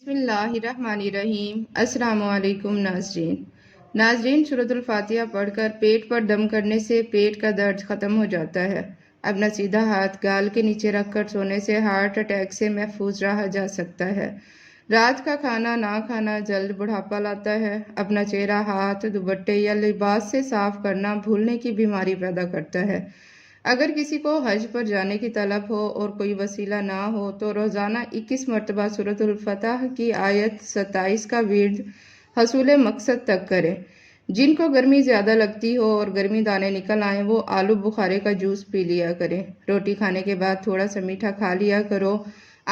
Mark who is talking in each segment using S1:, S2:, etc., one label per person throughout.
S1: बिस्मिल्लाहिर्रहमानिर्रहीम। अस्सलाम वालेकुम नाज़रीन सूरत अल-फातिहा पढ़कर पेट पर दम करने से पेट का दर्द ख़त्म हो जाता है। अपना सीधा हाथ गाल के नीचे रखकर सोने से हार्ट अटैक से महफूज रहा जा सकता है। रात का खाना ना खाना जल्द बुढ़ापा लाता है। अपना चेहरा हाथ दुपट्टे या लिबास से साफ करना भूलने की बीमारी पैदा करता है। अगर किसी को हज पर जाने की तलब हो और कोई वसीला ना हो तो रोज़ाना 21 मरतबा सूरतुल फतह की आयत 27 का विर्द हसूल मकसद तक करें। जिनको गर्मी ज़्यादा लगती हो और गर्मी दाने निकल आए वो आलू बुखारे का जूस पी लिया करें। रोटी खाने के बाद थोड़ा सा मीठा खा लिया करो।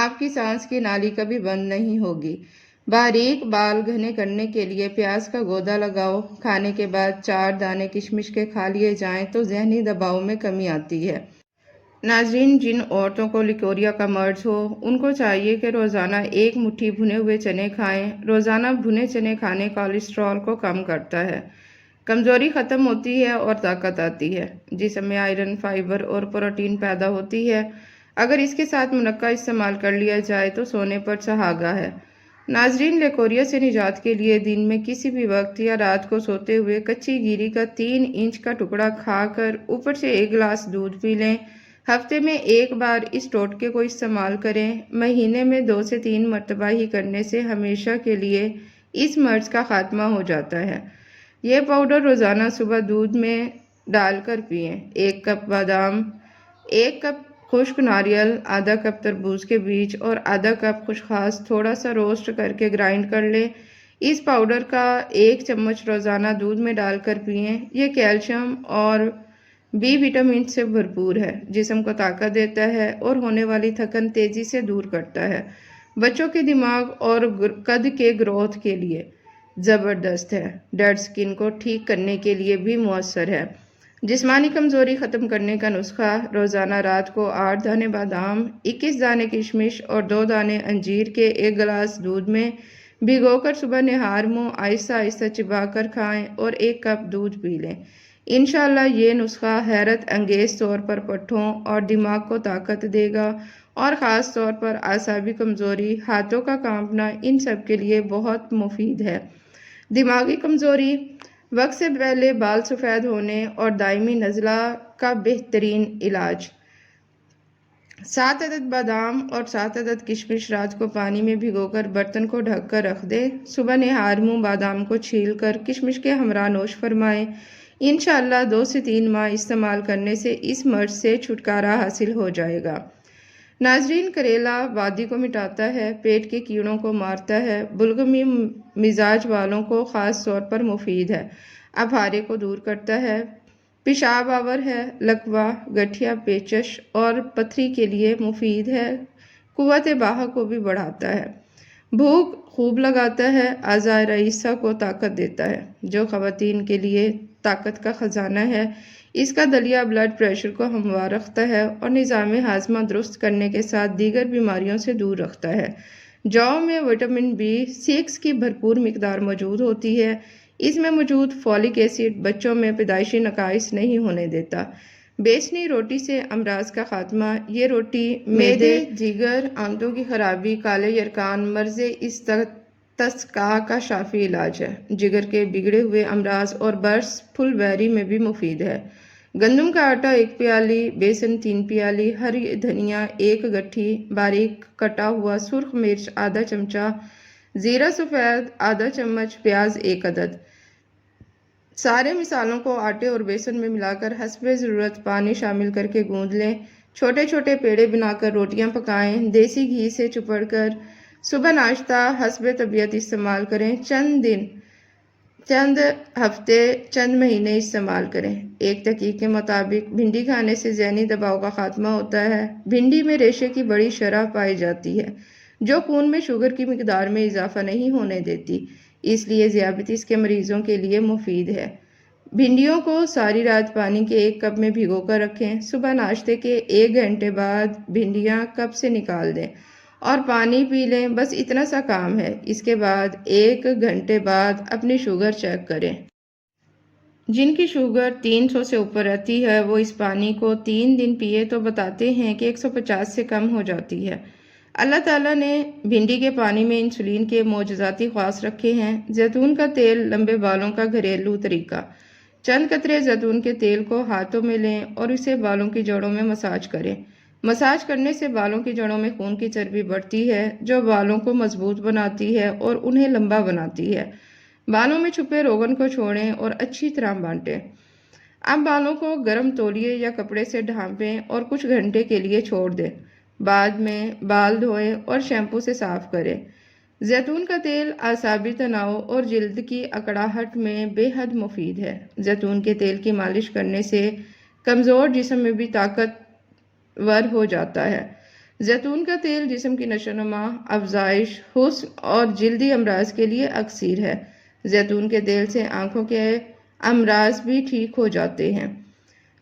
S1: आपकी सांस की नाली कभी बंद नहीं होगी। बारीक बाल घने करने के लिए प्याज का गोदा लगाओ। खाने के बाद 4 दाने किशमिश के खा लिए जाएं तो जहनी दबाव में कमी आती है। नाज़रीन, जिन औरतों को लिकोरिया का मर्ज हो उनको चाहिए कि रोज़ाना 1 मुट्ठी भुने हुए चने खाएं। रोज़ाना भुने चने खाने कोलेस्ट्रॉल को कम करता है, कमज़ोरी ख़त्म होती है और ताकत आती है। जिस्म में आयरन, फाइबर और प्रोटीन पैदा होती है। अगर इसके साथ मुनक्का इस्तेमाल कर लिया जाए तो सोने पर सुहागा है। नाज़रीन, लिकोरिया से निजात के लिए दिन में किसी भी वक्त या रात को सोते हुए कच्ची गिरी का 3 इंच का टुकड़ा खाकर ऊपर से 1 गिलास दूध पी लें। हफ्ते में 1 बार इस टोटके को इस्तेमाल करें। महीने में 2 से 3 मरतबा ही करने से हमेशा के लिए इस मर्ज का खात्मा हो जाता है। यह पाउडर रोज़ाना सुबह दूध में डालकर पिएं। 1 कप बादाम, 1 कप खुश्क नारियल, आधा कप तरबूज के बीज और आधा कप खुशखास थोड़ा सा रोस्ट करके ग्राइंड कर लें। इस पाउडर का 1 चम्मच रोज़ाना दूध में डालकर पिएं। यह कैल्शियम और बी विटामिन से भरपूर है, जिस्म को ताकत देता है और होने वाली थकन तेज़ी से दूर करता है। बच्चों के दिमाग और कद के ग्रोथ के लिए ज़बरदस्त है। डेड स्किन को ठीक करने के लिए भी मौसर है। जिस्मानी कमज़ोरी ख़त्म करने का नुस्खा: रोज़ाना रात को 8 दाने बादाम, 21 दाने किशमिश और 2 दाने अंजीर के 1 गिलास दूध में भिगोकर सुबह निहार मुँह आहिस्ता आहिस्ता चिबा कर खाएं और 1 कप दूध पी लें। इंशाअल्लाह ये नुस्खा हैरत अंगेज़ तौर पर पट्ठों और दिमाग को ताकत देगा और ख़ास तौर पर आसाबी कमज़ोरी, हाथों का कांपना, इन सब के लिए बहुत मुफीद है। दिमागी कमज़ोरी: वक्त से पहले बाल सफ़ेद होने और दायमी नज़ला का बेहतरीन इलाज। 7 अदद बादाम और 7 अदद किशमिश रात को पानी में भिगोकर बर्तन को ढक कर रख दें। सुबह निहार मुँह बादाम को छील कर किशमिश के हमरा नोश फरमाएं। इंशाअल्लाह 2 से 3 माह इस्तेमाल करने से इस मर्ज से छुटकारा हासिल हो जाएगा। नाज़रीन, करेला वादी को मिटाता है, पेट के कीड़ों को मारता है, बुलगमी मिजाज वालों को ख़ास तौर पर मुफीद है, अफारे को दूर करता है, पेशाब आवर है, लकवा, गठिया, पेचश और पथरी के लिए मुफीद है, कुव्वत बाहा को भी बढ़ाता है, भूख खूब लगाता है, आज़ाए रईसा को ताकत देता है, जो ख़वातीन के लिए ताकत का ख़जाना है। इसका दलिया ब्लड प्रेशर को हमवार रखता है और निज़ाम हाज़मा दुरुस्त करने के साथ दीगर बीमारियों से दूर रखता है। जौ में विटामिन B6 की भरपूर मिकदार मौजूद होती है। इसमें मौजूद फॉलिक एसिड बच्चों में पैदाइशी नकाइस नहीं होने देता। बेसनी रोटी से अमराज का खात्मा: ये रोटी मैदे, जिगर, आंतों की खराबी, काले यरकान, मर्ज़े तस्का का शाफी इलाज है। जिगर के बिगड़े हुए अमराज और बर्स फुलबेरी में भी मुफीद है। गंदम का आटा 1 प्याली, बेसन 3 प्याली, हरी धनिया 1 गट्ठी, बारीक कटा हुआ सुर्ख मिर्च आधा चमचा, ज़ीरा सफ़ेद आधा चम्मच, प्याज 1 अदद। सारे मिसालों को आटे और बेसन में मिलाकर हस्बे ज़रूरत पानी शामिल करके गूंद लें। छोटे छोटे पेड़े बनाकर रोटियां पकाएं। देसी घी से चुपड़कर सुबह नाश्ता हस्बे तबीयत इस्तेमाल करें। चंद हफ्ते, चंद महीने इस्तेमाल करें। एक तहकीक के मुताबिक भिंडी खाने से ज़हनी दबाव का खात्मा होता है। भिंडी में रेशे की बड़ी शरह पाई जाती है, जो खून में शुगर की मिकदार में इजाफा नहीं होने देती, इसलिए ज़ियाबतीस के मरीजों के लिए मुफीद है। भिंडियों को सारी रात पानी के 1 कप में भिगोकर रखें। सुबह नाश्ते के 1 घंटे बाद भिंडियाँ कप से निकाल दें और पानी पी लें। बस इतना सा काम है। इसके बाद 1 घंटे बाद अपनी शुगर चेक करें। जिनकी शुगर 300 से ऊपर रहती है वो इस पानी को 3 दिन पिए तो बताते हैं कि 150 से कम हो जाती है। اللہ تعالیٰ نے بھنڈی کے پانی میں انسولین کے معجزاتی خواص رکھے ہیں۔ زیتون کا تیل لمبے بالوں کا گھریلو طریقہ۔ چند قطرے زیتون کے تیل کو ہاتھوں میں لیں اور اسے بالوں کی جڑوں میں مساج کریں۔ مساج کرنے سے بالوں کی جڑوں میں خون کی چربی بڑھتی ہے جو بالوں کو مضبوط بناتی ہے اور انہیں لمبا بناتی ہے۔ بالوں میں چھپے روغن کو چھوڑیں اور اچھی طرح بانٹیں۔ اب بالوں کو گرم تولیے یا کپڑے سے ڈھانپیں اور کچھ گھنٹے کے لیے چھوڑ دیں۔ بعد میں بال دھوئیں اور شیمپو سے صاف کریں۔ زیتون کا تیل اعصابی تناؤ اور جلد کی اکڑاہٹ میں بے حد مفید ہے۔ زیتون کے تیل کی مالش کرنے سے کمزور جسم میں بھی طاقتور ہو جاتا ہے۔ زیتون کا تیل جسم کی نشو و نما، افزائش، حسن اور جلدی امراض کے لیے اکسیر ہے۔ زیتون کے تیل سے آنکھوں کے امراض بھی ٹھیک ہو جاتے ہیں۔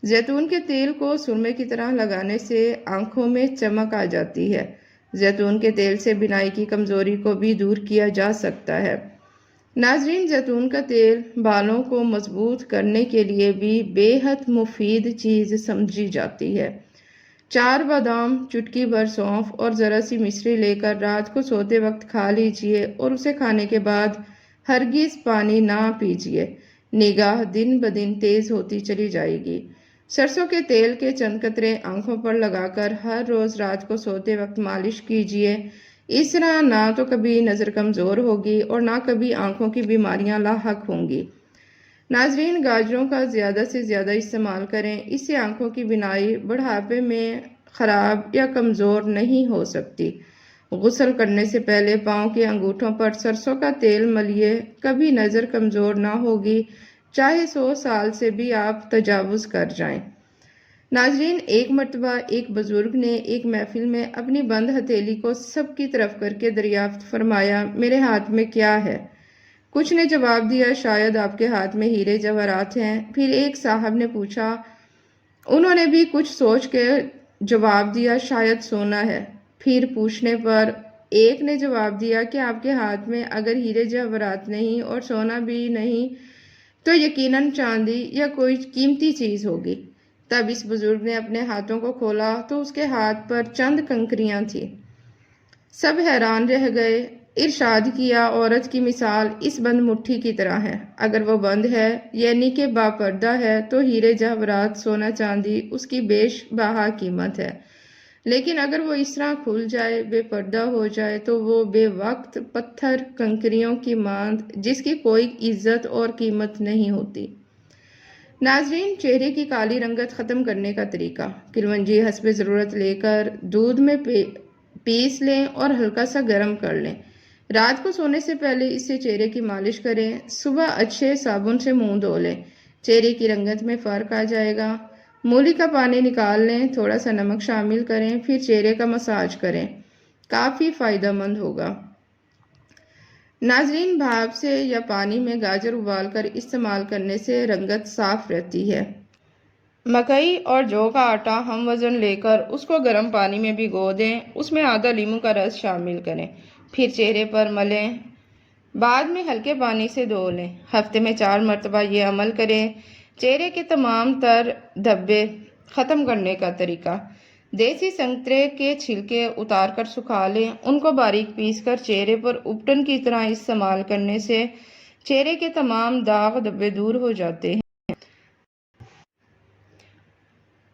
S1: زیتون کے تیل کو سرمے کی طرح لگانے سے آنکھوں میں چمک آ جاتی ہے۔ زیتون کے تیل سے بینائی کی کمزوری کو بھی دور کیا جا سکتا ہے۔ ناظرین، زیتون کا تیل بالوں کو مضبوط کرنے کے لیے بھی بے حد مفید چیز سمجھی جاتی ہے۔ 4 بادام، چٹکی بھر سونف اور ذرا سی مصری لے کر رات کو سوتے وقت کھا لیجئے اور اسے کھانے کے بعد ہرگز پانی نہ پیجئے۔ نگاہ دن بدن تیز ہوتی چلی جائے گی۔ سرسوں کے تیل کے چند قطرے آنکھوں پر لگا کر ہر روز رات کو سوتے وقت مالش کیجئے۔ اس طرح نہ تو کبھی نظر کمزور ہوگی اور نہ کبھی آنکھوں کی بیماریاں لاحق ہوں گی۔ ناظرین، گاجروں کا زیادہ سے زیادہ استعمال کریں۔ اس سے آنکھوں کی بینائی بڑھاپے میں خراب یا کمزور نہیں ہو سکتی۔ غسل کرنے سے پہلے پاؤں کے انگوٹھوں پر سرسوں کا تیل ملیے، کبھی نظر کمزور نہ ہوگی، چاہے 100 سال سے بھی آپ تجاوز کر جائیں۔ ناظرین، ایک مرتبہ ایک بزرگ نے ایک محفل میں اپنی بند ہتھیلی کو سب کی طرف کر کے دریافت فرمایا، میرے ہاتھ میں کیا ہے؟ کچھ نے جواب دیا، شاید آپ کے ہاتھ میں ہیرے جواہرات ہیں۔ پھر ایک صاحب نے پوچھا، انہوں نے بھی کچھ سوچ کے جواب دیا، شاید سونا ہے۔ پھر پوچھنے پر ایک نے جواب دیا کہ آپ کے ہاتھ میں اگر ہیرے جواہرات نہیں اور سونا بھی نہیں تو یقیناً چاندی یا کوئی قیمتی چیز ہوگی۔ تب اس بزرگ نے اپنے ہاتھوں کو کھولا تو اس کے ہاتھ پر چند کنکریاں تھیں۔ سب حیران رہ گئے۔ ارشاد کیا، عورت کی مثال اس بند مٹھی کی طرح ہے۔ اگر وہ بند ہے یعنی کہ باپردہ ہے تو ہیرے جواہرات، سونا چاندی اس کی بیش بہا قیمت ہے، لیکن اگر وہ اس طرح کھل جائے، بے پردہ ہو جائے تو وہ بے وقت پتھر کنکریوں کی مانند جس کی کوئی عزت اور قیمت نہیں ہوتی۔ ناظرین، چہرے کی کالی رنگت ختم کرنے کا طریقہ۔ کلونجی حسب ضرورت لے کر دودھ میں پیس لیں اور ہلکا سا گرم کر لیں۔ رات کو سونے سے پہلے اس سے چہرے کی مالش کریں۔ صبح اچھے صابن سے منہ دھو لیں، چہرے کی رنگت میں فرق آ جائے گا۔ مولی کا پانی نکال لیں، تھوڑا سا نمک شامل کریں، پھر چہرے کا مساج کریں، کافی فائدہ مند ہوگا۔ ناظرین، بھاپ سے یا پانی میں گاجر ابال کر استعمال کرنے سے رنگت صاف رہتی ہے۔ مکئی اور جو کا آٹا ہم وزن لے کر اس کو گرم پانی میں بھگو دیں، اس میں آدھا لیموں کا رس شامل کریں، پھر چہرے پر ملیں، بعد میں ہلکے پانی سے دھو لیں۔ ہفتے میں 4 مرتبہ یہ عمل کریں۔ چہرے کے تمام تر دھبے ختم کرنے کا طریقہ۔ دیسی سنترے کے چھلکے اتار کر سکھا لیں، ان کو باریک پیس کر چہرے پر اپٹن کی طرح استعمال کرنے سے چہرے کے تمام داغ دھبے دور ہو جاتے ہیں۔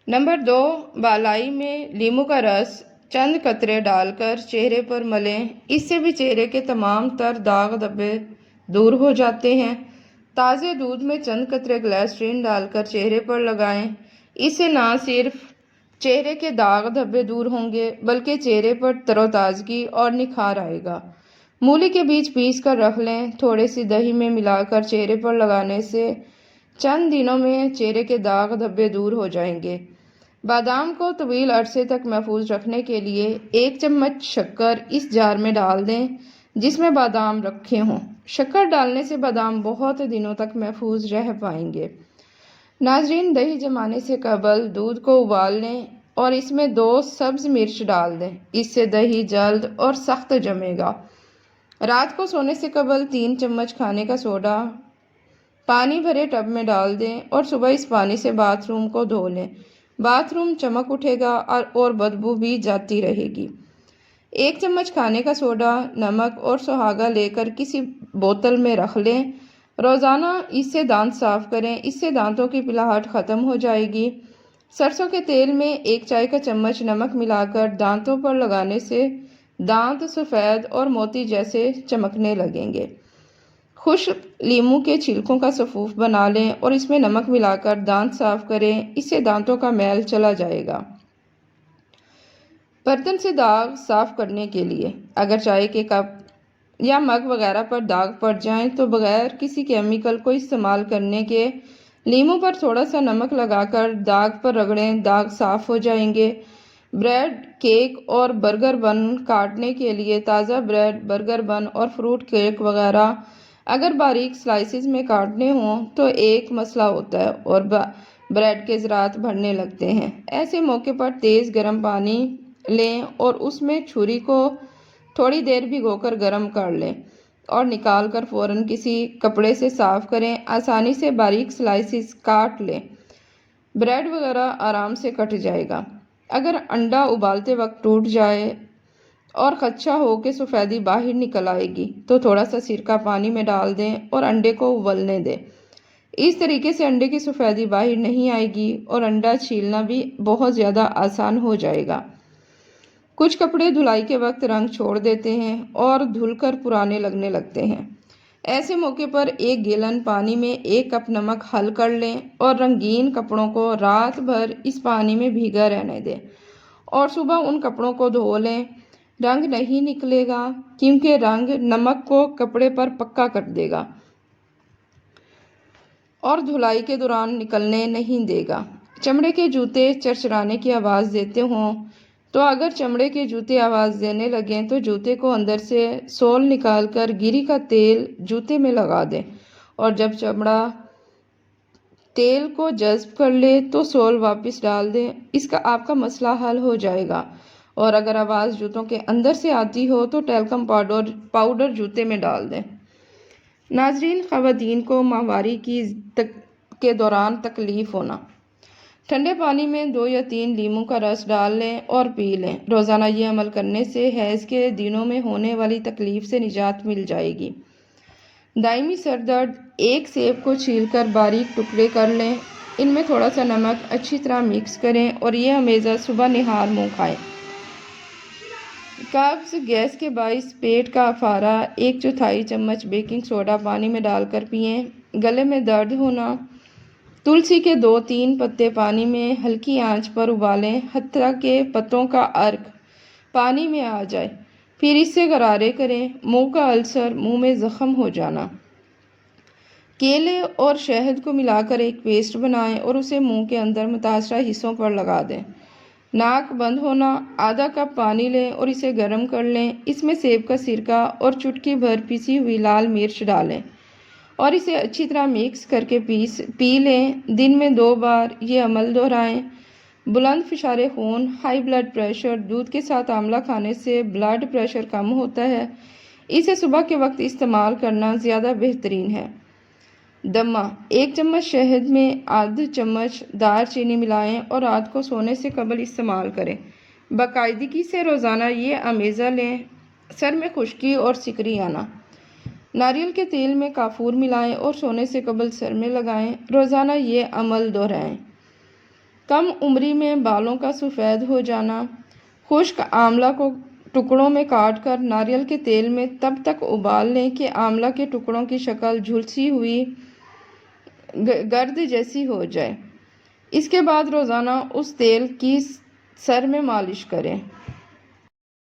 S1: نمبر 2، بالائی میں لیموں کا رس چند قطرے ڈال کر چہرے پر ملیں، اس سے بھی چہرے کے تمام تر داغ دھبے دور ہو جاتے ہیں۔ تازے دودھ میں چند قطرے گلیسرین ڈال کر چہرے پر لگائیں، اس سے نہ صرف چہرے کے داغ دھبے دور ہوں گے بلکہ چہرے پر تر و تازگی اور نکھار آئے گا۔ مولی کے بیج پیس کر رکھ لیں، تھوڑی سی دہی میں ملا کر چہرے پر لگانے سے چند دنوں میں چہرے کے داغ دھبے دور ہو جائیں گے۔ بادام کو طویل عرصے تک محفوظ رکھنے کے لیے 1 چمچ شکر اس جار میں ڈال دیں جس میں بادام رکھے ہوں۔ شکر ڈالنے سے بادام بہت دنوں تک محفوظ رہ پائیں گے۔ ناظرین، دہی جمانے سے قبل دودھ کو ابال لیں اور اس میں 2 سبز مرچ ڈال دیں، اس سے دہی جلد اور سخت جمے گا۔ رات کو سونے سے قبل 3 چمچ کھانے کا سوڈا پانی بھرے ٹب میں ڈال دیں اور صبح اس پانی سے باتھ روم کو دھو لیں۔ باتھ روم چمک اٹھے گا اور بدبو بھی جاتی رہے گی۔ 1 चम्मच खाने का सोडा, नमक और सुहागा लेकर किसी बोतल में रख लें। रोज़ाना इससे दांत साफ करें, इससे दांतों की पिलाहट ख़त्म हो जाएगी। सरसों के तेल में 1 चाय का चम्मच नमक मिलाकर दांतों पर लगाने से दांत सफ़ेद और मोती जैसे चमकने लगेंगे। खुश्क लीमू के छिलकों का सफ़ूफ बना लें और इसमें नमक मिलाकर दांत साफ करें, इससे दांतों का मैल चला जाएगा। बर्तन से दाग साफ करने के लिए अगर चाय के कप या मग वगैरह पर दाग पड़ जाएं तो बगैर किसी केमिकल को इस्तेमाल करने के लीमू पर थोड़ा सा नमक लगाकर दाग पर रगड़ें, दाग साफ हो जाएंगे। ब्रेड, केक और बर्गर बन काटने के लिए ताज़ा ब्रेड, बर्गर बन और फ्रूट केक वगैरह अगर बारीक स्लाइसिस में काटने हों तो एक मसला होता है और ब्रेड के ज़रात बढ़ने लगते हैं। ऐसे मौके पर तेज़ गर्म पानी लें और उसमें छुरी को थोड़ी देर भिगोकर गर्म कर लें और निकाल कर फ़ौरन किसी कपड़े से साफ़ करें। आसानी से बारीक स्लाइसिस काट लें, ब्रेड वगैरह आराम से कट जाएगा। अगर अंडा उबालते वक्त टूट जाए और कच्चा हो के सफ़ेदी बाहर निकल आएगी तो थोड़ा सा सिरका पानी में डाल दें और अंडे को उबलने दें। इस तरीके से अंडे की सफ़ेदी बाहर नहीं आएगी और अंडा छीलना भी बहुत ज़्यादा आसान हो जाएगा। कुछ कपड़े धुलाई के वक्त रंग छोड़ देते हैं और धुलकर पुराने लगने लगते हैं। ऐसे मौके पर 1 गैलन पानी में 1 कप नमक हल कर लें और रंगीन कपड़ों को रात भर इस पानी में भीगा रहने दें और सुबह उन कपड़ों को धो लें। रंग नहीं निकलेगा क्योंकि रंग नमक को कपड़े पर पक्का कर देगा और धुलाई के दौरान निकलने नहीं देगा। चमड़े के जूते चरचराने की आवाज़ देते हों तो अगर चमड़े के जूते आवाज़ देने लगें तो जूते को अंदर से सोल निकालकर गिरी का तेल जूते में लगा दें और जब चमड़ा तेल को जज्ब कर ले तो सोल वापस डाल दें। इसका आपका मसला हल हो जाएगा। और अगर आवाज़ जूतों के अंदर से आती हो तो टेल्कम पाउडर जूते में डाल दें। नाजरीन, ख़वातीन को माहवारी के दौरान तकलीफ़ होना, ठंडे पानी में 2 या 3 लीमू का रस डाल लें और पी लें। रोज़ाना ये अमल करने से हैज़ के दिनों में होने वाली तकलीफ़ से निजात मिल जाएगी। दायमी सर दर्द, 1 सेब को छीलकर बारीक टुकड़े कर लें, इनमें थोड़ा सा नमक अच्छी तरह मिक्स करें और यह अमेज़ा सुबह निहार मुँह खाएं। कब्ज़, गैस के बाइस पेट का अफारा, 1/4 चम्मच बेकिंग सोडा पानी में डालकर पिएं। गले में दर्द होना, तुलसी के 2-3 पत्ते पानी में हल्की आंच पर उबालें हत्ता के पत्तों का अर्क पानी में आ जाए, फिर इससे गरारे करें। मुंह का अल्सर, मुंह में ज़ख्म हो जाना, केले और शहद को मिलाकर एक पेस्ट बनाएं और उसे मुंह के अंदर मुतासरा हिस्सों पर लगा दें। नाक बंद होना, आधा कप पानी लें और इसे गर्म कर लें। इसमें सेब का सिरका और चुटकी भर पिसी हुई लाल मिर्च डालें और इसे अच्छी तरह मिक्स करके पी लें। दिन में 2 बार ये अमल दोहराएं। बुलंद फिशारे खून, हाई ब्लड प्रेशर, दूध के साथ आंवला खाने से ब्लड प्रेशर कम होता है। इसे सुबह के वक्त इस्तेमाल करना ज़्यादा बेहतरीन है। दमा, 1 चम्मच शहद में आधा चम्मच दालचीनी मिलाएं और रात को सोने से कबल इस्तेमाल करें। बाकायदगी से रोज़ाना ये अमेज़ा लें। सर में खुश्की और सिकरी आना, नारियल के तेल में काफूर मिलाएं और सोने से कबल सर में लगाएं। रोज़ाना ये अमल दोहराएं। कम उम्री में बालों का सफ़ेद हो जाना, खुश्क आंवला को टुकड़ों में काट कर नारियल के तेल में तब तक उबाल लें कि आंवला के टुकड़ों की शक्ल झुलसी हुई गर्द जैसी हो जाए। इसके बाद रोज़ाना उस तेल की सर में मालिश करें।